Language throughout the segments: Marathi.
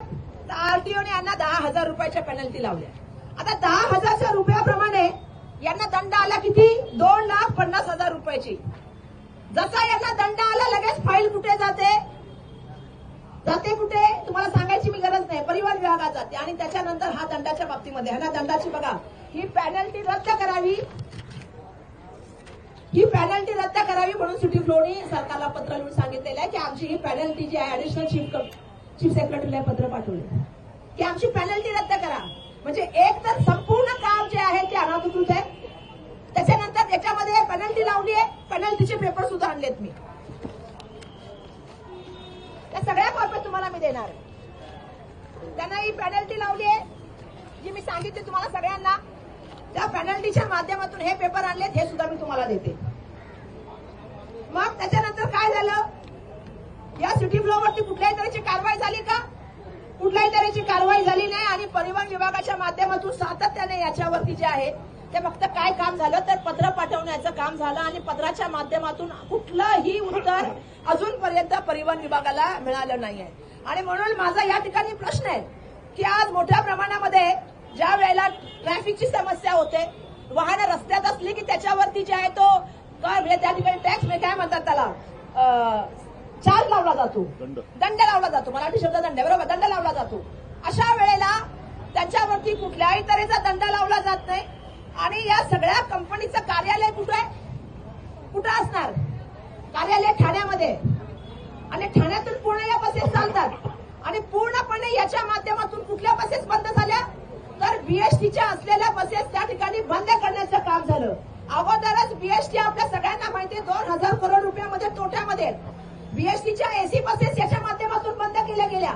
आरटीओने यांना 10,000 रुपयाच्या पेनल्टी लावल्या. आता 10,000 रुपयाप्रमाणे यांना दंड आला किती? 2,50,000 रुपयाची. जसा यांना दंड आला लगेच फाईल कुठे जाते? कुठे तुम्हाला सांगायची मी गरज नाही, परिवहन विभागात जाते. आणि त्याच्यानंतर हा दंडाच्या बाबतीमध्ये ह्या दंडाची बघा, ही पेनल्टी रद्द करावी, म्हणून सिटी फ्लोनी सरकारला पत्र लिहून सांगितलेलं आहे की आमची ही पेनल्टी जी आहे, ऍडिशनल चीफ सेक्रेटरीला पत्र पाठवले की आमची पेनल्टी रद्द करा. म्हणजे एक तर संपूर्ण काम जे आहे ते अनाधिकृत आहे. त्याच्यानंतर त्याच्यामध्ये पेनल्टी लावली आहे, पेनल्टीचे पेपर सुद्धा आणलेत मी. त्या सगळ्या कॉप्या तुम्हाला मी देणार आहे. त्यांना ही पेनल्टी लावली आहे जी मी सांगितली तुम्हाला सगळ्यांना. त्या पेनल्टीच्या माध्यमातून हे पेपर आणलेत, हे सुद्धा मी तुम्हाला देते. मग त्याच्यानंतर काय झालं? या सिटी फ्लोवरती कुठल्याही तऱ्हेची कारवाई झाली का? कुठल्याही तऱ्हेची कारवाई झाली नाही. आणि परिवहन विभागाच्या माध्यमातून सातत्याने याच्यावरती जे आहे ते फक्त काय काम झालं तर पत्र पाठवण्याचं काम झालं. आणि पत्राच्या माध्यमातून कुठलंही उत्तर अजूनपर्यंत परिवहन विभागाला मिळालं नाहीये. आणि म्हणून माझा या ठिकाणी प्रश्न आहे की आज मोठ्या प्रमाणामध्ये ज्या वेळेला ट्रॅफिकची समस्या होते, वाहनं रस्त्यात असली की त्याच्यावरती जे आहे तो काय म्हणजे त्या ठिकाणी टॅक्स काय म्हणतात त्याला, चार्ज लावला जातो, दंड लावला जातो. मराठी शब्द दंड, बरोबर, दंड लावला जातो. अशा वेळेला त्याच्यावरती कुठल्याही तऱ्हेचा दंड लावला जात नाही. आणि या सगळ्या कंपनीचं कार्यालय कुठं असणार? कार्यालय ठाण्यामध्ये. आणि ठाण्यातून पूर्ण या बसेस चालतात. आणि पूर्णपणे याच्या माध्यमातून कुठल्या बसेस बंद झाल्या तर बीएसटीच्या असलेल्या बसेस त्या ठिकाणी बंद करण्याचं काम झालं. अगोदरच बीएसटी आपल्या सगळ्यांना माहिती 2,000 करोड रुपयामध्ये तोट्यामध्ये. बीएसटीच्या एसी बसेस याच्या माध्यमातून बंद केल्या गेल्या.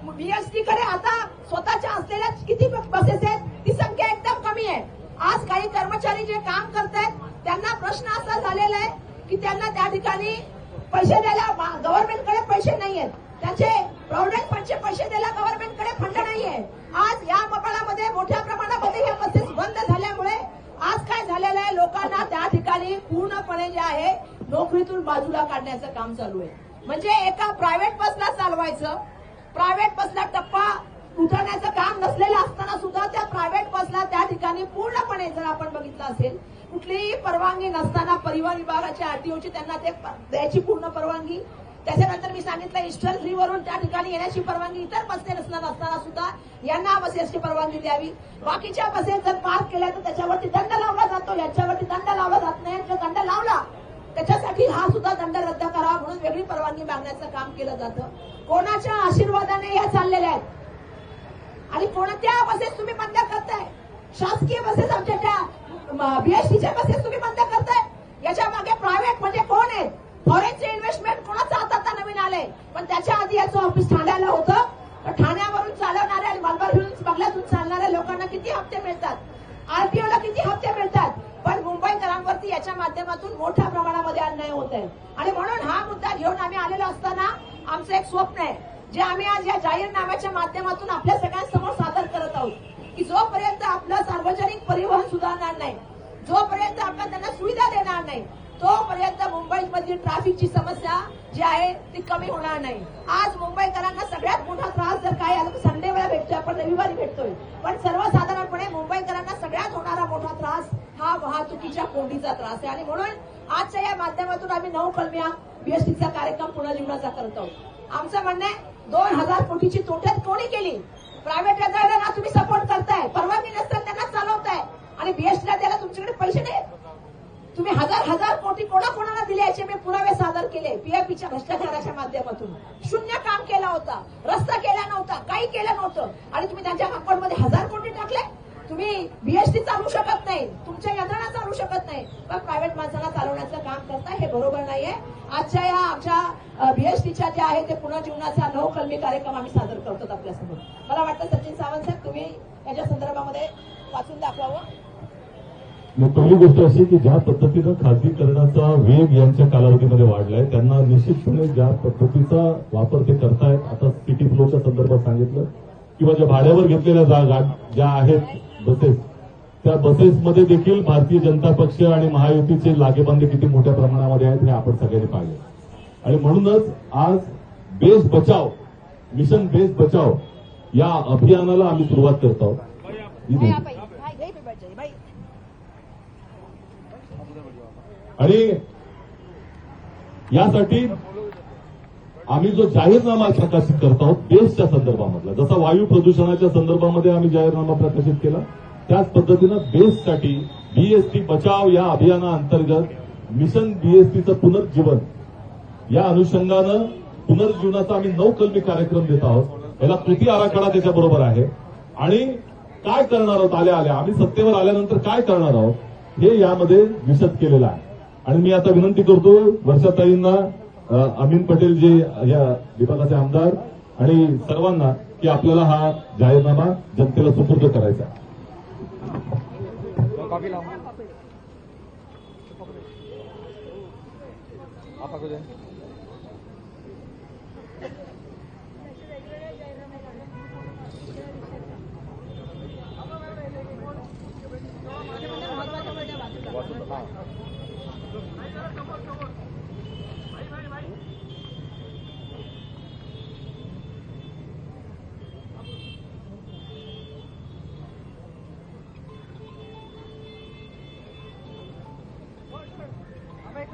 बीएसटीकडे आता स्वतःच्या असलेल्या किती बसेस आहेत ती संख्या एकदम कमी आहे. आज काही कर्मचारी जे काम करतायत त्यांना प्रश्न असा झालेला आहे की त्यांना त्या ठिकाणी पैसे द्यायला गव्हर्नमेंटकडे पैसे नाहीयेत. त्याचे प्रॉव्हिडंट फंडचे पैसे द्यायला गव्हर्नमेंटकडे फंड नाहीये. आज या काळामध्ये मोठ्या प्रमाणामध्ये या बसेस बंद झाल्यामुळे आज काय झालेलं आहे, लोकांना त्या ठिकाणी पूर्णपणे जे आहे नोकरीतून बाजूला काढण्याचं काम चालू आहे. म्हणजे एका प्रायव्हेट बसला चालवायचं, प्रायव्हेट बसला टप्पा उठवण्याचं काम नसलेलं असताना सुद्धा त्या प्रायव्हेट बसला त्या ठिकाणी पूर्णपणे जर आपण बघितलं असेल कुठलीही परवानगी नसताना परिवहन विभागाच्या आरटीओची त्यांना ते द्यायची पूर्ण परवानगी. त्याच्यानंतर मी सांगितलं ईस्टर वरून त्या ठिकाणी येण्याची परवानगी, इतर बसेस नसताना सुद्धा यांना बसेसची परवानगी द्यावी. बाकीच्या बसेस जर पार्क केल्या तर त्याच्यावरती दंड लावला जातो, याच्यावरती दंड लावला जात नाही. जर दंड लावला त्याच्यासाठी हा सुद्धा दंड रद्द करावा म्हणून वेगळी परवानगी मागण्याचं काम केलं जातं. कोणाच्या आशीर्वादाने या चाललेल्या आहेत आणि कोणत्या बसेस तुम्ही बंद करताय? शासकीय बसेस आमच्या त्या बीएसटीच्या बसेस तुम्ही बंद करताय. याच्या मागे प्रायव्हेट म्हणजे कोण आहेत? फॉरेनचे इन्व्हेस्टमेंट कोणाचं आता नवीन आलंय. पण त्याच्या आधी याचं ऑफिस ठाण्याला होतं. तर ठाण्यावरून चालवणाऱ्या आणि मलबार हिल्स बंगल्यातून चालणाऱ्या लोकांना किती हप्ते मिळतात? आरटीओला किती हप्ते मिळतात? पण मुंबईकरांवरती याच्या माध्यमातून मोठ्या प्रमाणामध्ये अन्याय होत आहे. आणि म्हणून हा मुद्दा घेऊन आम्ही आलेलो असताना आमचं एक स्वप्न आहे जे आम्ही आज या जाहीरनाम्याच्या माध्यमातून आपल्या सगळ्यांसमोर सादर करत आहोत की जोपर्यंत आपलं सार्वजनिक परिवहन सुधारणार नाही, जोपर्यंत आपण त्यांना सुविधा देणार नाही, तोपर्यंत मुंबईमधील ट्रॅफिकची समस्या जी आहे ती कमी होणार नाही. आज मुंबईकरांना सगळ्यात मोठा त्रास जर काय आला तर संडे वेळा भेटतोय, आपण रविवारी भेटतोय. पण सर्वसाधारणपणे मुंबईकरांना सगळ्यात होणारा मोठा त्रास हा वाहतुकीच्या कोंडीचा त्रास आहे. आणि म्हणून आजच्या या माध्यमातून आम्ही 9 कलम्या बीएसटीचा कार्यक्रम पुनर्जीवनाचा करत आहोत. आमचं म्हणणं आहे 2,000 कोटीची तोट्यात कोणी केली? प्रायव्हेट यंत्रणांना तुम्ही सपोर्ट करताय, परवानगी नसताना त्यांना चालवताय आणि बीएसटीला द्यायला तुमच्याकडे पैसे नाहीत. तुम्ही हजार कोटी कोणाकोणाला दिले याचे मी पुरावे सादर केले. पीएफपीच्या भ्रष्टाचाराच्या माध्यमातून 0 काम केला होता, रस्ता केला नव्हता, काही केलं नव्हतं आणि तुम्ही त्यांच्या अकाउंटमध्ये 1,000 कोटी टाकले. तुम्ही बीएसटी चालवू शकत नाही, तुमच्या यंत्रणा चालवू शकत नाही, पण प्रायव्हेट माणसाला चालवण्याचं काम करताय, हे बरोबर नाहीये. आजच्या या आमच्या बीएसटीच्या ज्या आहे ते पुनर्जीवनाचा 9 कलमी कार्यक्रम आम्ही सादर करतो आपल्यासमोर. मला वाटतं सचिन सावंत साहेब तुम्ही याच्या संदर्भामध्ये वाचून दाखवावं. पहिली गोष्ट अशी की ज्या पद्धतीनं खासगीकरणाचा वेग यांच्या कालावधीमध्ये वाढलाय त्यांना निश्चितपणे ज्या पद्धतीचा वापर ते करतायत. आता सिटी फ्लोच्या संदर्भात सांगितलं किंवा ज्या भाड्यावर घेतलेल्या जागा ज्या आहेत बसेस, त्या बसेसमध्ये देखील भारतीय जनता पक्ष आणि महायुतीचे लागेबांधे किती मोठ्या प्रमाणामध्ये आहेत हे आपण सगळ्यांनी पाहिले. आणि म्हणूनच आज बेस बचाव, मिशन बेस बचाव या अभियानाला आम्ही सुरुवात करत आहोत. आणि यासाठी आम्ही जो जाहीरनामा प्रकाशित करत आहोत बेस्टच्या संदर्भामधला, जसा वायू प्रदूषणाच्या संदर्भामध्ये आम्ही जाहीरनामा प्रकाशित केला, त्याच पद्धतीनं बेस्टसाठी बीएसटी बचाव या अभियानाअंतर्गत मिशन बीएसटीचं पुनर्जीवन या अनुषंगानं पुनर्जीवनाचा आम्ही 9 कलमी कार्यक्रम देत आहोत. याला कृती आराखडा त्याच्याबरोबर आहे. आणि काय करणार आहोत आल्या आम्ही सत्तेवर आल्यानंतर काय करणार आहोत हे यामध्ये विशद केलेलं आहे. आणि मी आता विनंती करतो वर्षाताईंना, अमीन पटेल जे या विभागाचे आमदार आणि सर्वांना की आपल्याला हा जाहीरनामा जनतेला सुपूर्द करायचा आहे.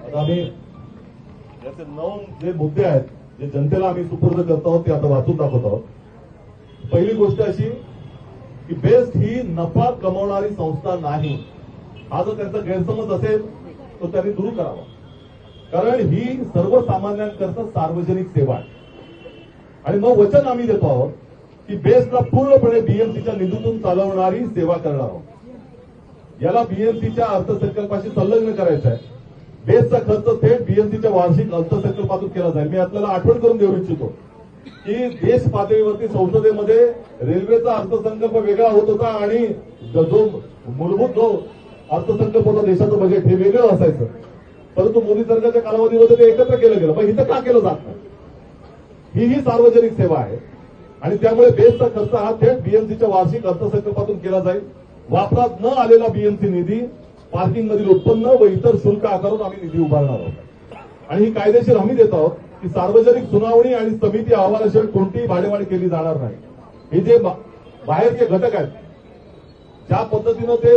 आता आम्ही याचे 9 जे मुद्दे आहेत जे जनतेला आम्ही सुपूर्द करत आहोत ते आता वाचून दाखवत आहोत. पहिली गोष्ट अशी की बेस्ट ही नफा कमवणारी संस्था नाही. हा जर त्यांचा गैरसमज असेल तो त्यांनी दूर करावा. कारण ही सर्वसामान्यांकरता सार्वजनिक सेवा आहे. आणि मग वचन आम्ही देतो आहोत की बेस्टला पूर्णपणे बीएमसीच्या निधीतून चालवणारी सेवा करणार आहोत. याला बीएमसीच्या अर्थसंकल्पाशी संलग्न करायचं आहे. बेस्टचा खर्च थेट बीएमसीच्या वार्षिक अर्थसंकल्पातून केला जाईल. मी आपल्याला आठवण करून देऊ इच्छितो की देश पातळीवरती संसदेमध्ये रेल्वेचा अर्थसंकल्प वेगळा होत होता आणि जो मूलभूत जो अर्थसंकल्प होता देशाचं बजेट हे वेगळं असायचं. परंतु मोदी सरकारच्या कालावधीमध्ये ते एकत्र केलं गेलं. पण इथं का केलं जात नाही? ही सार्वजनिक सेवा आहे आणि त्यामुळे बेस्टचा खर्च हा थेट बीएमसीच्या वार्षिक अर्थसंकल्पातून केला जाईल. वापरात न आलेला बीएमसी निधी, पार्किंगमधील उत्पन्न व इतर शुल्क आकारून आम्ही निधी उभारणार आहोत. आणि ही कायदेशीर हमी देत आहोत की सार्वजनिक सुनावणी आणि समिती अहवालाशिवाय कोणतीही भाडेवाढ केली जाणार नाही. हे जे बाहेरचे घटक आहेत ज्या पद्धतीनं ते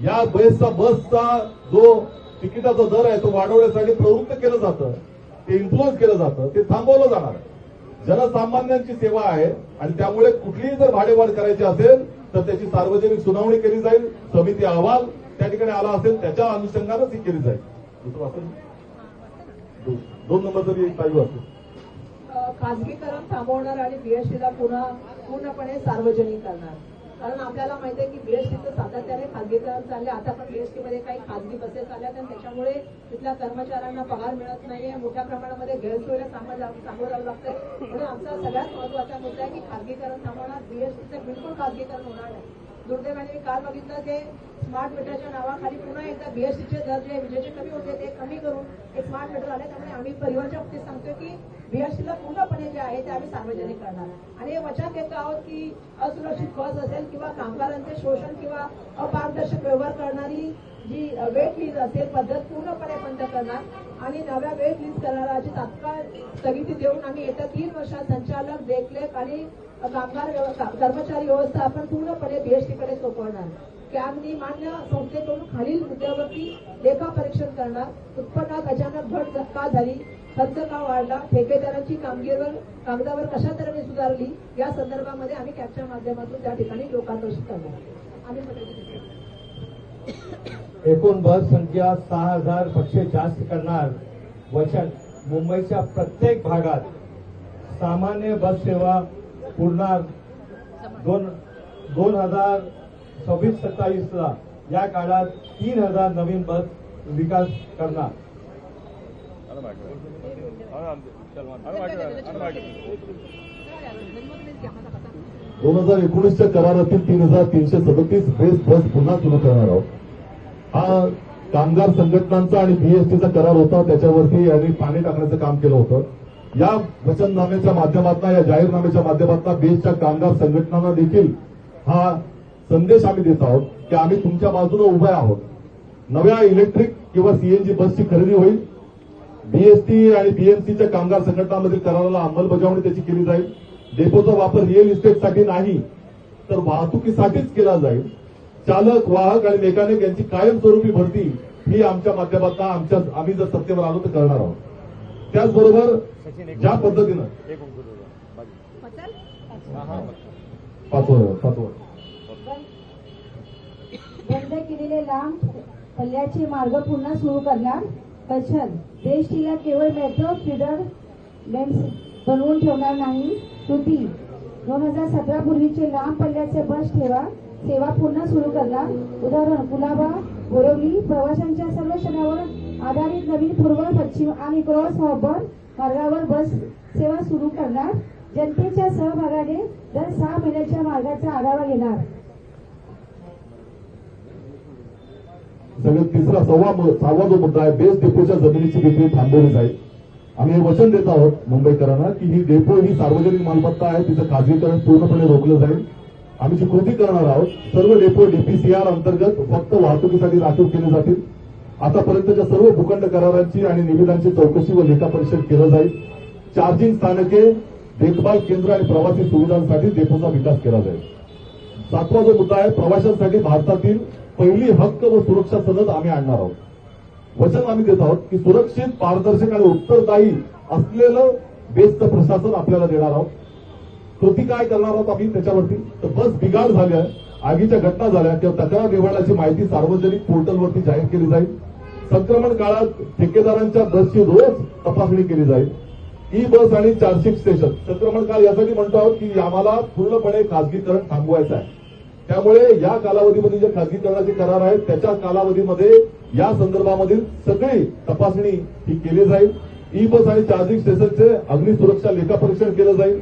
या बसचा जो तिकिटाचा दर आहे तो वाढवण्यासाठी प्रवृत्त केलं जातं, ते इन्फ्लुअन्स केलं जातं, ते थांबवलं जाणार आहे. जनसामान्यांची सेवा आहे आणि त्यामुळे कुठलीही जर भाडेवाढ करायची असेल तर त्याची सार्वजनिक सुनावणी केली जाईल. समिती अहवाल त्या ठिकाणी आला असेल त्याच्या अनुषंगानंच ही केली जाईल. दुसरं असेल 2 नंबर तरी एक पाहिजे असेल. खासगीकरण थांबवणार आणि बीएसटीला पुन्हा पूर्णपणे सार्वजनिक करणार. कारण आपल्याला माहिती आहे की बीएसटीचं सातत्याने खासगीकरण चालले. आता पण बीएसटीमध्ये काही खासगी बसेस आल्या आणि त्याच्यामुळे तिथल्या कर्मचाऱ्यांना पगार मिळत नाहीये. मोठ्या प्रमाणामध्ये गैरसोयीला सामोरं जावं लागतंय. म्हणून आमचा सगळ्यात महत्वाचा मुद्दा आहे की खासगीकरण थांबवणार, बीएसटीचं बिलकुल खासगीकरण होणार नाही. दुर्दैवाने मी काल बघितलं ते स्मार्ट मीटरच्या नावाखाली पुन्हा एकदा बीएसटीचे दर जे विजेचे कमी होते ते कमी करून एक स्मार्ट मीटर आले. त्यामुळे आम्ही परिवहनच्या बाबतीत सांगतो की बीएसटीला पूर्णपणे जे आहे ते आम्ही सार्वजनिक करणार. आणि हे वचन देतो आहोत की असुरक्षित बस असेल किंवा कामगारांचे शोषण किंवा अपारदर्शक व्यवहार करणारी जी वेट लिस्ट असेल पद्धत पूर्णपणे बंद करणार आणि नव्या वेट लिस्ट करणाराची तात्काळ स्थगिती देऊन आम्ही येत्या 3 वर्षात संचालक, देखरेख आणि कर्मचारी व्यवस्था आपण पूर्णपणे बीएसटीकडे सोपवणार. कॅबनी मान्य संस्थेकडून खालील मुद्द्यावरती लेखापरीक्षण करणार. उत्पन्नात अचानक घट का झाली, खर्च का वाढला, ठेकेदारांची कामगिरीवर कागदावर कशा तऱ्हेने सुधारली या संदर्भामध्ये आम्ही कॅबच्या माध्यमातून त्या ठिकाणी लोकांकर्षित करणार. आम्ही एकूण बस संख्या 6000 पेक्षा जास्त करणार वचन. मुंबईच्या प्रत्येक भागात सामान्य बस सेवा पुरणार. 2026-27 ला या काळात 3000 नवीन बस विकास करणार. 2019च्या करारातील 3337 बेस्ट बस पुन्हा सुरू करणार आहोत. हा कामगार संघटनांचा आणि बीएसटीचा करार होता. त्याच्यावरती यांनी पाणी टाकण्याचं काम केलं होतं. या वचननाम्याच्या माध्यमातून, या जाहीरनाम्याच्या माध्यमातून बेस्टच्या कामगार संघटनांना देखील हा संदेश आम्ही देत आहोत की आम्ही तुमच्या बाजूने उभे आहोत. नव्या इलेक्ट्रिक किंवा सीएनजी बसची खरेदी होईल. बीएसटी आणि बीएमसीच्या कामगार संघटनांमधील कराराला अंमलबजावणी त्याची केली जाईल. डेपोचा वापर रिअल इस्टेटसाठी नाही तर वाहतुकीसाठीच केला जाईल. चालक, वाहक आणि मेकॅनिक यांची कायमस्वरूपी भरती ही आमच्या माध्यमातून आम्ही जर सत्तेवर आलो तर करणार आहोत. त्याचबरोबर ज्या पद्धतीनं पाचवं बंद केलेले लांब पल्ल्याचे मार्ग पुन्हा सुरू करणार. वचन, देशटीला केवळ मेट्रो फीडर लेन्स बनवून ठेवणार नाही. कृती, 2017 पूर्वीचे लांब पल्ल्याचे बस सेवा पुन्हा सुरू करणार. उदाहरण, कुलाबा, बोरवली प्रवाशांच्या सर्व क्षणावर आधारित नवीन पूर्व, पश्चिम आणि क्रॉस हार्बर मार्गावर बस सेवा सुरू करणार. जनतेच्या सहभागाने दर 6 महिन्याच्या मार्गाचा आढावा घेणार. सगळ्यात तिसरा सहावा जो मुद्दा आहे, बेस्ट डेपोच्या जमिनीची विक्री थांबवली जाईल. आम्ही हे वचन देत आहोत मुंबईकरांना की ही डेपो ही सार्वजनिक मालमत्ता आहे, तिचं खाजगीकरण पूर्णपणे रोखलं जाईल. आम्ही जी कृती करणार आहोत, सर्व डेपो डीपीसीआर अंतर्गत फक्त वाहतुकीसाठी राखीव केले जातील. आतापर्यंतच्या सर्व भूखंड करारांची आणि निविदांची चौकशी व लेखापरीक्षण केलं जाईल. चार्जिंग स्थानके, देखभाल केंद्र आणि प्रवासी सुविधांसाठी डेपोचा विकास केला जाईल. 7वा जो मुद्दा आहे, प्रवाशांसाठी भारतातील पहिली हक्क व सुरक्षा सनद आम्ही आणणार आहोत. वचन आम्ही देत आहोत की सुरक्षित, पारदर्शक आणि उत्तरदायी असलेलं बेस्टचं प्रशासन आपल्याला देणार आहोत. कृती काय करणार आहोत आम्ही त्याच्यावरती, तर बस बिघाड झाल्या, आगीच्या घटना झाल्या किंवा तक्रार निवारणाची माहिती सार्वजनिक पोर्टलवरती जाहीर केली जाईल. संक्रमण काळात ठेकेदारांच्या बसची रोज तपासणी केली जाईल. ई बस आणि चार्जिंग स्टेशन संक्रमण काळ यासाठी म्हणतो आहोत की आम्हाला पूर्णपणे खासगीकरण थांबवायचं आहे. त्यामुळे या कालावधीमध्ये जे खासगीकरणाचे करार आहेत त्याच्या कालावधीमध्ये या संदर्भामधील सगळी तपासणी ही केली जाईल. ई बस आणि चार्जिंग स्टेशनचे अग्निसुरक्षा लेखापरीक्षण केलं जाईल.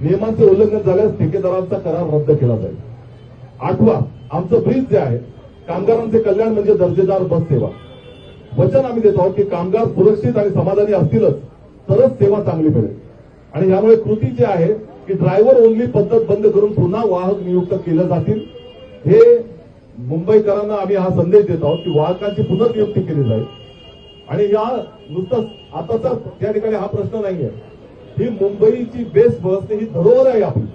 नियमांचे उल्लंघन झाल्यास ठेकेदारांचा करार रद्द केला जाईल. 8वा, आमचं ब्रीज जे आहे, कामगारांचे कल्याण म्हणजे दर्जेदार बस सेवा. वचन आम्ही देतो आहोत की कामगार सुरक्षित आणि समाधानी असतीलच तरच सेवा चांगली मिळेल. आणि यामुळे कृती जी आहे की ड्रायव्हर ओनली पद्धत बंद करून पुन्हा वाहक नियुक्त केले जातील. हे मुंबईकरांना आम्ही हा संदेश देत आहोत की वाहकांची पुनर्नियुक्ती केली जाईल. आणि या नुसतं आताचा त्या ठिकाणी हा प्रश्न नाहीये. ही मुंबईची बेस्ट बस ही धरोहर आहे आपली.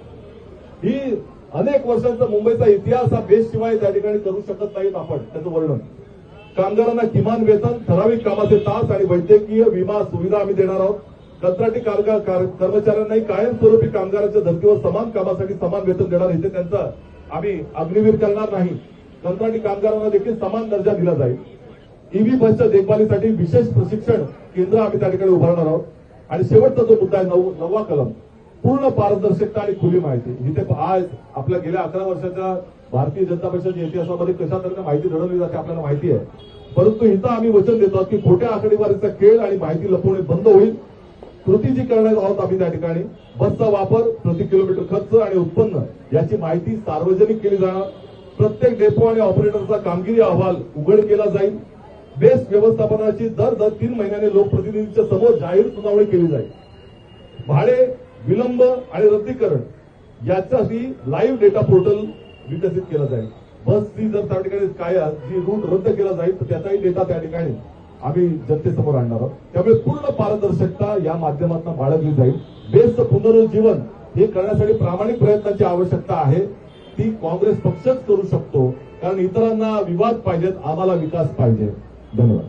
ही अनेक वर्षांचा मुंबईचा इतिहास हा बेस्ट शिवाय त्या ठिकाणी करू शकत नाहीत आपण त्याचं वर्णन. कामगारांना किमान वेतन, ठराविक कामाचे तास आणि वैद्यकीय विमा सुविधा आम्ही देणार आहोत. कंत्राटी कर्मचाऱ्यांनाही कायमस्वरूपी कामगारांच्या धर्तीवर समान कामासाठी समान वेतन देणार. इथे त्यांचा आम्ही अग्निवीर करणार नाही. कंत्राटी कामगारांना देखील समान दर्जा दिला जाईल. ईव्ही बसच्या देखभालीसाठी विशेष प्रशिक्षण केंद्र आम्ही त्या ठिकाणी उभारणार आहोत. आणि शेवटचा जो मुद्दा आहे 9वा कलम, पूर्ण पारदर्शकता आणि खुली माहिती. इथे आज आपल्या गेल्या 11 वर्षाच्या भारतीय जनता पक्षाच्या इतिहासामध्ये कशा तऱ्हेने माहिती घडवली जाते आपल्याला माहिती आहे. परंतु इथं आम्ही वचन देतो की खोट्या आकडेवारीचा खेळ आणि माहिती लपवणे बंद होईल. कृती जी करणार आहोत आम्ही त्या ठिकाणी, बसचा वापर, प्रति किलोमीटर खर्च आणि उत्पन्न याची माहिती सार्वजनिक केली जाणार. प्रत्येक डेपो आणि ऑपरेटरचा कामगिरी अहवाल उघड केला जाईल. बेस्ट व्यवस्थापनाची दर 3 महिन्याने लोकप्रतिनिधींच्या समोर जाहीर सुनावणी केली जाईल. भाडे, विलंब आणि रद्दीकरण यासाठी लाईव्ह डेटा पोर्टल विकसित केलं जाईल. बसची जर त्या ठिकाणी काय जी रूट रद्द केला जाईल तर त्याचाही डेटा त्या ठिकाणी आम्ही जनतेसमोर आणणार आहोत. त्यामुळे पूर्ण पारदर्शकता या माध्यमातून बाळगली जाईल. बेस्टचं पुनरुज्जीवन हे करण्यासाठी प्रामाणिक प्रयत्नांची आवश्यकता आहे. ती काँग्रेस पक्षच करू शकतो, कारण इतरांना विवाद पाहिजेत, आम्हाला विकास पाहिजे. धन्यवाद.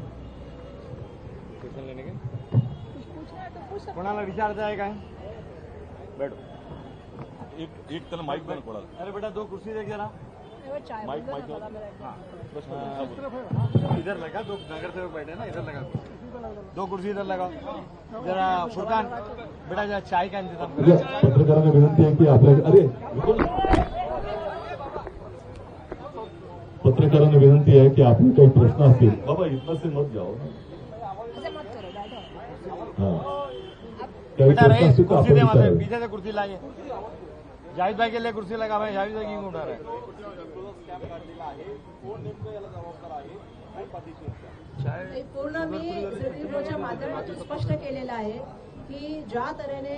कोणाला विचारता है काय? बैठो. एक त्याला माइक देना पड़ा. अरे बेटा 2 कुर्सी देख जरा. माइक इधर लगा, 2 नगर सेवक बैठे ना, इधर लगा 2 कुर्सी इधर लगाओ. जरा फुरकान बेटा जरा चाय का इंतजाम करो. पत्रकारांना विनंती आहे की पत्रकारांना विनंती आहे की आपले काही प्रश्न असतील बाबा इतना से मत जाओ ना. बेटा रहे कुर्सी दे, वहां पीछे से कुर्सी लाइए. जाहिद भाई के लिए कुर्सी लगा भाई. जाहिद भाई क्यों उठा रहा है? पूर्ण मी झेडपीच्या माध्यमातून स्पष्ट केलेलं आहे की ज्या तऱ्हेने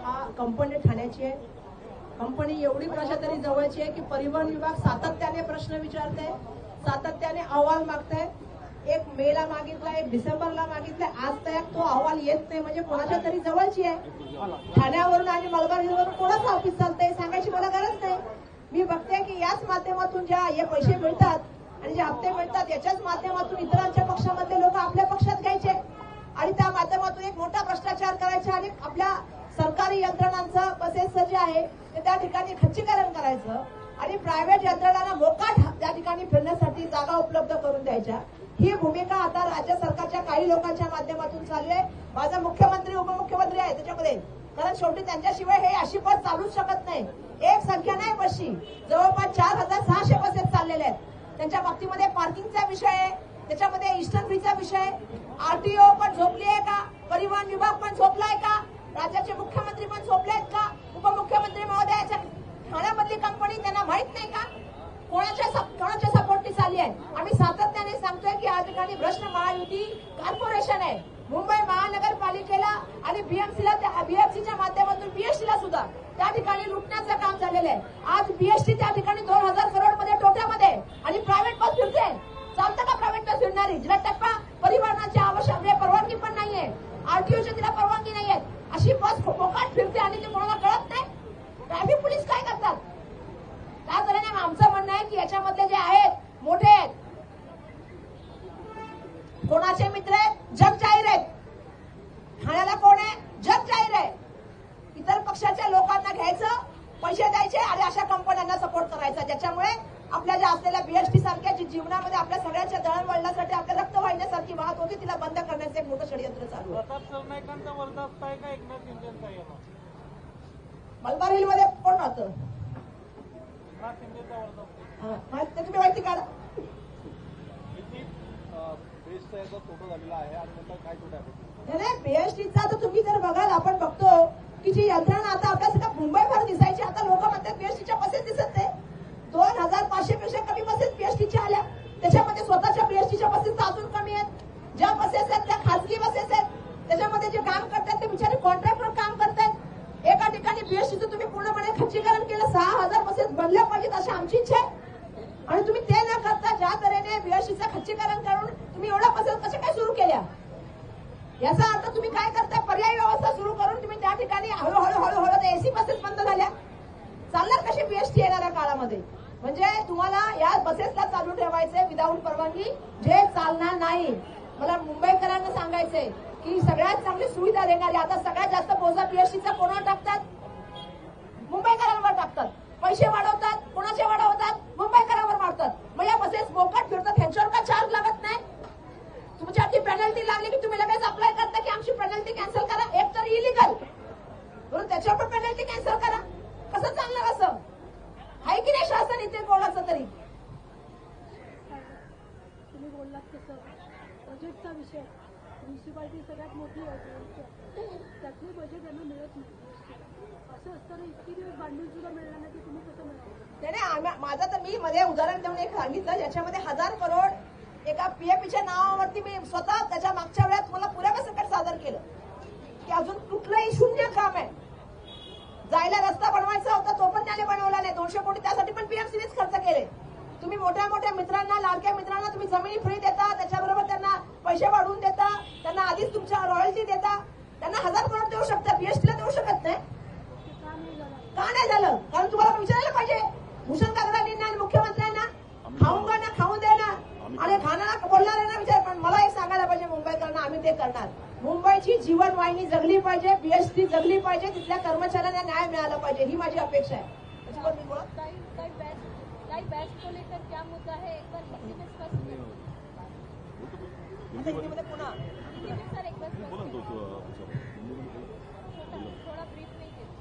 हा कंपनी ठाण्याची आहे, कंपनी एवढी कोणाच्या तरी जवळची आहे की परिवहन विभाग सातत्याने प्रश्न विचारते, सातत्याने अहवाल मागते. एक मेला मागितला, एक डिसेंबरला मागितला, आज तयार तो अहवाल येत नाही म्हणजे कोणाच्या तरी जवळची आहे. ठाण्यावरून आणि मलबार कोणाचं ऑफिस चालतंय सांगायची मला गरज नाही. मी बघते की याच माध्यमातून ज्या हे पैसे मिळतात आणि जे हप्ते मिळतात याच्याच माध्यमातून इतरांच्या पक्षामधले लोक आपल्या पक्षात घ्यायचे आणि त्या माध्यमातून एक मोठा भ्रष्टाचार करायचा आणि आपल्या सरकारी यंत्रणांचं बसेसचं जे आहे ते त्या ठिकाणी खच्चीकरण करायचं आणि प्रायव्हेट यंत्रणांना मोकाट त्या ठिकाणी फिरण्यासाठी जागा उपलब्ध करून द्यायच्या. ही भूमिका आता राज्य सरकारच्या काही लोकांच्या माध्यमातून चालू आहे. माझा मुख्यमंत्री उपमुख्यमंत्री आहे त्याच्यामध्ये, कारण शेवटी त्यांच्याशिवाय हे अशी बस चालूच शकत नाही. एक संख्या नाही बसची, जवळपास 4,600 बसेस चाललेल्या आहेत. त्यांच्या बाबतीमध्ये पार्किंगचा विषय आहे, त्याच्यामध्ये इस्टर्न फ्रीचा विषय, आरटीओ पण झोपली आहे का, परिवहन विभाग पण झोपलाय का, राज्याचे मुख्यमंत्री पण झोपले आहेत का, उपमुख्यमंत्री महोदयाच्या ठाण्यामधली कंपनी त्यांना माहित नाही का, कोणाच्या सपोर्टनी चालली आहे. आम्ही सातत्याने सांगतोय की या ठिकाणी भ्रष्ट महायुती कॉर्पोरेशन आहे. मुंबई महानगरपालिकेला आणि बीएमसीच्या माध्यमातून बीएसटीला सुद्धा त्या ठिकाणी लुटण्याचं काम झालेलं आहे. आज बीएसटी त्या ठिकाणी 2,000 करोड मध्ये तोट्यामध्ये आणि प्रायव्हेट बस फिरते. चालतं का प्रायव्हेट बस फिरणारी, जिला टप्पा परिवहनाची आवश्यक परवानगी पण नाहीये, आरटीओची तिला परवानगी नाहीये, अशी बस फोकाट फिरते आणि ते कोणाला कळत नाही. ट्रॅफिक पोलीस काय करतात? त्या तऱ्हेने आमचं म्हणणं आहे की याच्यामधले जे आहेत मोठे आहेत, कोणाचे मित्र आहेत, जग जाहीर आहेत. ठाण्याला कोण आहे, जग जाहीर आहे. इतर पक्षाच्या लोकांना घ्यायचं, पैसे द्यायचे आणि अशा कंपन्यांना सपोर्ट करायचा, ज्याच्यामुळे आपल्या ज्या असलेल्या बीएसटी सारख्या जी जीवनामध्ये आपल्या सगळ्यांच्या दळणवळणासाठी आपल्या रक्तवाहिन्यासारखी वाहत होती तिला बंद करण्याचं एक मोठं षडयंत्र चालू आहे. प्रताप सरनाईकांचा वर्धास्त आहे का एकनाथ शिंदेचा आहे? मलबार हिलमध्ये कोण राहतं? एकनाथ शिंदेचा वर्धास्त. ते तुम्ही माहिती काढा. किती बेस्टचा याचा तोटा झालेला आहे आणि नंतर काय तोटा आहे? नाही बीएसटीचा तर तुम्ही जर बघाल, आपण बघतो की जी यंत्रणा आता आपल्याला मुंबईभर दिसायची, आता लोक म्हणतात बीएसटीच्या बसेस दिसत नाही. 2,500 पेक्षा कमी बसेस बीएसटीच्या आल्या, त्याच्यामध्ये स्वतःच्या बीएसटीच्या बसेस अजून कमी आहेत. ज्या बसेस आहेत त्या खासगी बसेस आहेत, त्याच्यामध्ये जे काम करतात ते बिचारे कॉन्ट्रॅक्टवर काम करतात. एका ठिकाणी बीएसटीचं तुम्ही पूर्णपणे खच्चीकरण केलं, 6,000 बसेस बनल्या पाहिजेत अशी आमची इच्छा आहे. आणि तुम्ही ते न करता ज्या तऱ्हेने बीएसटीचं खच्चीकरण करून तुम्ही एवढ्या बसेस कशा काय सुरू केल्या, याचा अर्थ तुम्ही काय करता, पर्यायी व्यवस्था सुरू करून तुम्ही त्या ठिकाणी हळूहळू एसी बसेस बंद झाल्या. चालणार कशी बीएसटी येणाऱ्या काळामध्ये? म्हणजे तुम्हाला या बसेसला चालू ठेवायचंय विदाऊट परवानगी, जे चालणार नाही. मला मुंबईकरांना सांगायचंय की सगळ्यात चांगली सुविधा देणारी, आता सगळ्यात जास्त बोजा बीएसटीचा कोणावर टाकतात? मुंबईकरांवर टाकतात. पैसे वाढवतात, कोणाचे वाढवतात? मुंबईकरांवर मारतात. मग या बसेस मोकाट फिरतात, ह्यांच्यावर का चार्ज लागत नाही? तुमच्यावरती पेनल्टी लागली की तुम्ही लगेच अप्लाय करता की आमची पेनल्टी कॅन्सल करा. एक तर इलिगल, म्हणून त्याच्यावर पण पेनल्टी कॅन्सल करा. कसं चालणार असं? आहे की नाही शासन इथे कोणाचं तरी? तुम्ही बोललात तसं बजेटचा विषय, म्युन्सिपाल्टी सगळ्यात मोठी आहे, त्यातले बजेट यांना मिळत नाही. असं असताना इतकी दिवस बांधून सुद्धा मिळणार नाही की तुम्ही कसं मिळालं? नाही, माझं तर मी मध्ये उदाहरण देऊन एक सांगितलं, ज्याच्यामध्ये 1,000 करोड एका पीएपीच्या नावावरती मी स्वतः त्याच्या मागच्या वेळात मला पुराव्यासकट सादर केलं की अजून कुठलंही शून्य काम आहे. जायला रस्ता बनवायचा होता तो पण त्याने बनवला नाही. 200 कोटी त्यासाठी पण पीएमसीनेच खर्च केले. तुम्ही मोठ्या मोठ्या मित्रांना, लाडक्या मित्रांना तुम्ही जमिनी फ्री देता, त्याच्याबरोबर त्यांना पैसे वाढवून देता, त्यांना आधीच तुमच्या रॉयल्टी देता. त्यांना 1,000 करोड देऊ शकता, बीएसटीला देऊ शकत नाही. का नाही झालं? कारण तुम्हाला विचारायला पाहिजे भूषण गगरांना आणि मुख्यमंत्र्यांना, खाऊंगा ना खाऊ दे ना, आणि खाण्याला बोलणाऱ्यांना विचार. पण मला एक सांगायला पाहिजे मुंबईकरांना, आम्ही ते करणार. मुंबईची जीवनवाहिनी जगली पाहिजे, बीएसटी जगली पाहिजे, तिथल्या कर्मचाऱ्यांना न्याय मिळाला पाहिजे, ही माझी अपेक्षा आहे. बेस्ट को लेकर क्या मुद्दा है, एक बार हिंदी में स्पष्ट करें. हिंदीमध्ये पुन्हा हिंदी में सर एक बार बोला ना तो थोड़ा ब्रीफ नहीं कीजिए.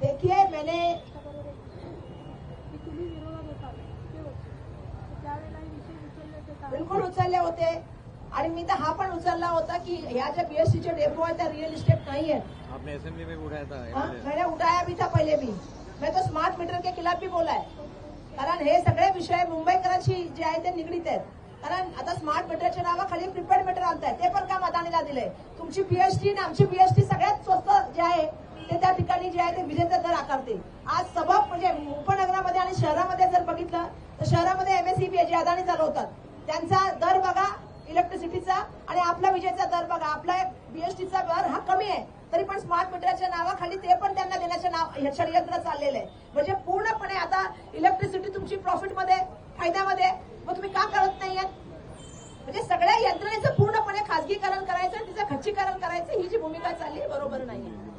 देखिए मैंने तुम्ही विरोधात होता त्यावेळेला विषय उचलले होते. बिलकुल उचलले होते आणि मी तर हा पण उचलला होता की ह्या ज्या बीएसटीचे डेपो आहेत त्या रिअल इस्टेट नाही है. आपने असेंबली में उठाया था? मैंने उठाया भी था पहले भी. मैं तो स्मार्ट मीटर के खिलाफ भी बोला है, कारण हे सगळे विषय मुंबईकरांशी जे आहे ते निगडीत आहेत. कारण आता स्मार्ट मीटरच्या नावाखाली प्रिपेड मीटर आणतायत, ते पण काम अदानीला दिलंय. तुमची बीएसटी आणि आमची बीएसटी सगळ्यात स्वस्त जे आहे ते त्या ठिकाणी जे आहे ते विजेचा दर आकारते. आज सबब म्हणजे उपनगरामध्ये आणि शहरामध्ये जर बघितलं तर शहरामध्ये एमएसईबी जे अदानी चालवतात त्यांचा दर बघा इलेक्ट्रिसिटीचा आणि आपला विजेचा दर बघा. आपला बीएसटीचा दर हा कमी आहे, तरी पण स्मार्ट मीटरच्या नावाखाली ते पण त्यांना देण्याच्या हे षडयंत्र चाललेलं आहे. म्हणजे पूर्णपणे आता इलेक्ट्रिसिटी तुमची प्रॉफिटमध्ये, फायद्यामध्ये, मग तुम्ही का करत नाहीये? म्हणजे सगळ्या यंत्रणेचं पूर्णपणे खासगीकरण करायचं, तिचं खच्चीकरण करायचं, ही जी भूमिका चालली है बरोबर नहीं है.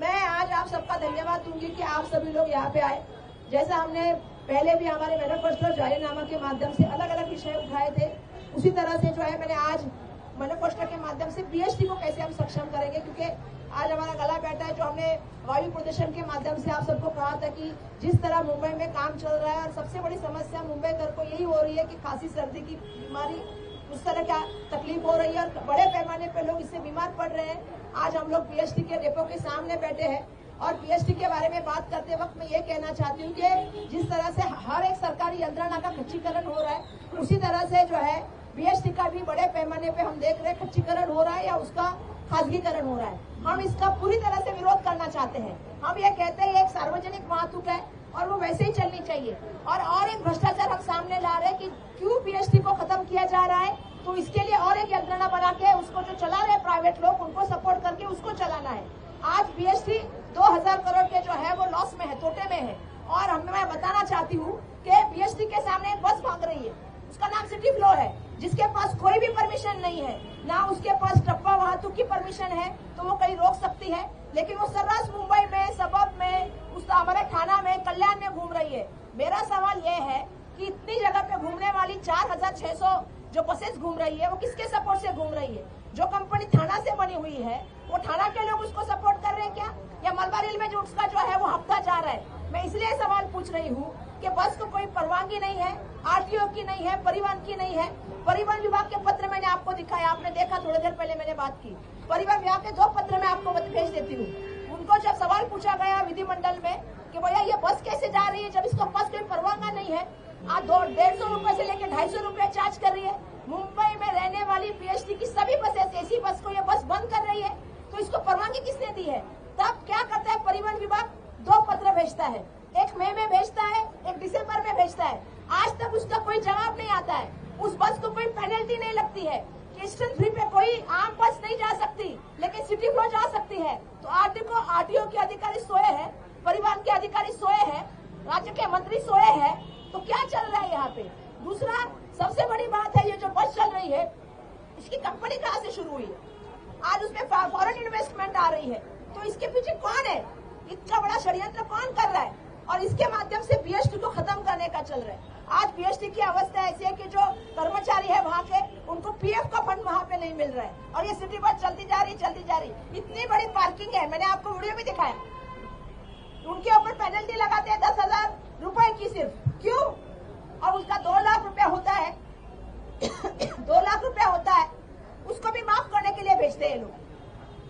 मैं आज आप सबका धन्यवाद दूंगी कि आप सभी लोग यहाँ पे आए. जैसा हमने पहले भी हमारे मैनिफेस्टो जाहीरनामा के माध्यम से अलग अलग विषय उठाए थे, उसी तरह से जो है मैंने आज मैनिफेस्टो के माध्यम से बीएसटी को कैसे हम सक्षम करेंगे, क्योंकि आज हमारा गला बैठा है. जो हमने वायु प्रदूषण के माध्यम से आप सबको कहा था कि जिस तरह मुंबई में काम चल रहा है और सबसे बड़ी समस्या मुंबईकर को यही हो रही है कि खांसी सर्दी की बीमारी, उस तरह क्या तकलीफ हो रही है और बड़े पैमाने पे लोग इससे बीमार पड़ रहे हैं. आज हम लोग बीएसटी के डिपो के सामने बैठे हैं और बीएसटी के बारे में बात करते वक्त मैं ये कहना चाहती हूँ कि जिस तरह से हर एक सरकारी यंत्रणा का खच्चीकरण हो रहा है, उसी तरह से जो है बीएसटी का भी बड़े पैमाने पे हम देख रहे हैं खच्चीकरण हो रहा है या उसका खासगीकरण हो रहा है. हम इसका पूरी तरह से विरोध करना चाहते हैं. हम ये कहते हैं एक सार्वजनिक वाहतुक है और वो वैसे ही चलनी चाहिए. और एक भ्रष्टाचार हम सामने ला रहे हैं कि क्यों बीएसटी को खत्म किया जा रहा है, तो इसके लिए और एक यंत्रणा बना के उसको जो चला रहे प्राइवेट लोग, उनको सपोर्ट करके उसको चलाना है. आज बीएसटी 2000 करोड़ के जो है वो लॉस में है, टोटे में है. और मैं बताना चाहती हूँ कि बीएसटी के सामने एक बस भाग रही है, उसका नाम सिटी फ्लो है, जिसके पास कोई भी परमिशन नहीं है, ना उसके पास टप्पा वाहतुक की परमिशन है, तो वो कहीं रोक सकती है. लेकिन वो सर्रास मुंबई में, सबब में, उस हमारे थाना में, कल्याण में घूम रही है. मेरा सवाल ये है कि इतनी जगह पे घूमने वाली 4600 जो बसेस घूम रही है, वो किसके सपोर्ट से घूम रही है? जो कंपनी थाना से बनी हुई है, वो थाना के लोग उसको सपोर्ट कर रहे हैं क्या, या मलबा रेल में जो उसका जो है वो हफ्ता जा रहा है? मैं इसलिए सवाल पूछ रही हूँ कि बस को कोई परवानगी नहीं है, आरटीओ की नहीं है, परिवहन की नहीं है. परिवहन विभाग के पत्र मैंने आपको दिखाया, आपने देखा, थोड़ी देर पहले मैंने बात की. परिवहन विभाग के 2 पत्र मैं आपको भेज देती हूँ. उनको जब सवाल पूछा गया विधिमंडल में कि भैया ये बस कैसे जा रही है जब इसके पास कोई परवाना नहीं है, आज 150 रुपए से लेकर 250 रुपए चार्ज कर रही है. मुंबई में रहने वाली बीएसटी की सभी बसेस, एसी बस को ये बस बंद कर रही है, तो इसको परवानगी किसने दी है? तब क्या करता है परिवहन विभाग? 2 पत्र भेजता है, एक मई में भेजता है, एक दिसंबर में भेजता है. आज तक उसका कोई जवाब नहीं आता है. उस बस को कोई पेनल्टी नहीं लगती है. स्टेशन फ्री पे कोई आम बस नहीं जा सकती, लेकिन सिटी फ्लो जा सकती है. तो आरटीओ के अधिकारी सोए हैं, परिवहन के अधिकारी सोए हैं, राज्य के मंत्री सोए हैं. तो क्या चल रहा है यहाँ पे? दूसरा सबसे बड़ी बात है, ये जो बस चल रही है, इसकी कंपनी कहाँ से शुरू हुई है? आज उसमें फॉरेन इन्वेस्टमेंट आ रही है, तो इसके पीछे कौन है? इतना बड़ा षड्यंत्र कौन कर रहा है? और इसके माध्यम से बीएसटी को खत्म करने का चल रहा है. आज बीएसटी की अवस्था ऐसी है कि जो कर्मचारी है वहाँ के, उनको पीएफ का फंड वहाँ पे नहीं मिल रहा है, और ये सिटी बस चलती जा रही. इतनी बड़ी पार्किंग है, मैंने आपको वीडियो भी दिखाया. उनके ऊपर पेनल्टी लगाते हैं 10,000 रुपए की सिर्फ. क्यों? और उसका 2 लाख रुपया होता है 2 लाख रुपया होता है, उसको भी माफ करने के लिए भेजते हैं लोग.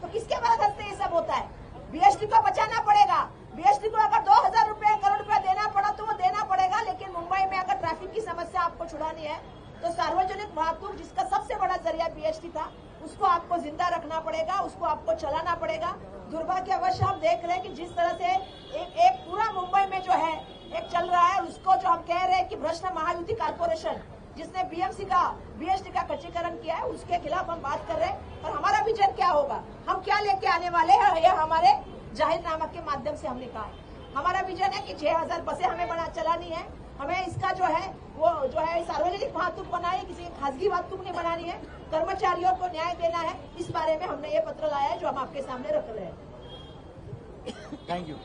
तो किसके मदद से ये सब होता है? बीएसटी को बचाना पड़ेगा. बीएसटी को अगर 2000 करोड़ रुपया देना पड़ा तो वो देना पड़ेगा. लेकिन मुंबई में अगर ट्रैफिक की समस्या आपको छुड़ानी है, तो सार्वजनिक वाहतुक, जिसका सबसे बड़ा जरिया बीएसटी था, उसको आपको जिंदा रखना पड़ेगा, उसको आपको चलाना पड़ेगा. दुर्भाग्यवश हम देख रहे हैं कि जिस तरह से एक पूरा मुंबई में जो है एक चल रहा है, उसको जो हम कह रहे हैं कि भ्रष्ट महायुति कारपोरेशन, जिसने बीएसटी का खच्चीकरण किया है, उसके खिलाफ हम बात कर रहे हैं. और हमारा विजन क्या होगा, हम क्या लेके आने वाले हैं, यह हमारे जाहिरनामा के माध्यम से हमने कहा है. हमारा विजन है कि 6000 बसें हमें चलानी है. हमें इसका जो है वो जो है सार्वजनिक वाहतुक बनानी है, किसी की खासगी वाहतुक नहीं बनानी है. कर्मचारियों को न्याय देना है. इस बारे में हमने ये पत्र लाया है जो हम आपके सामने रख रहे हैं. Thank you.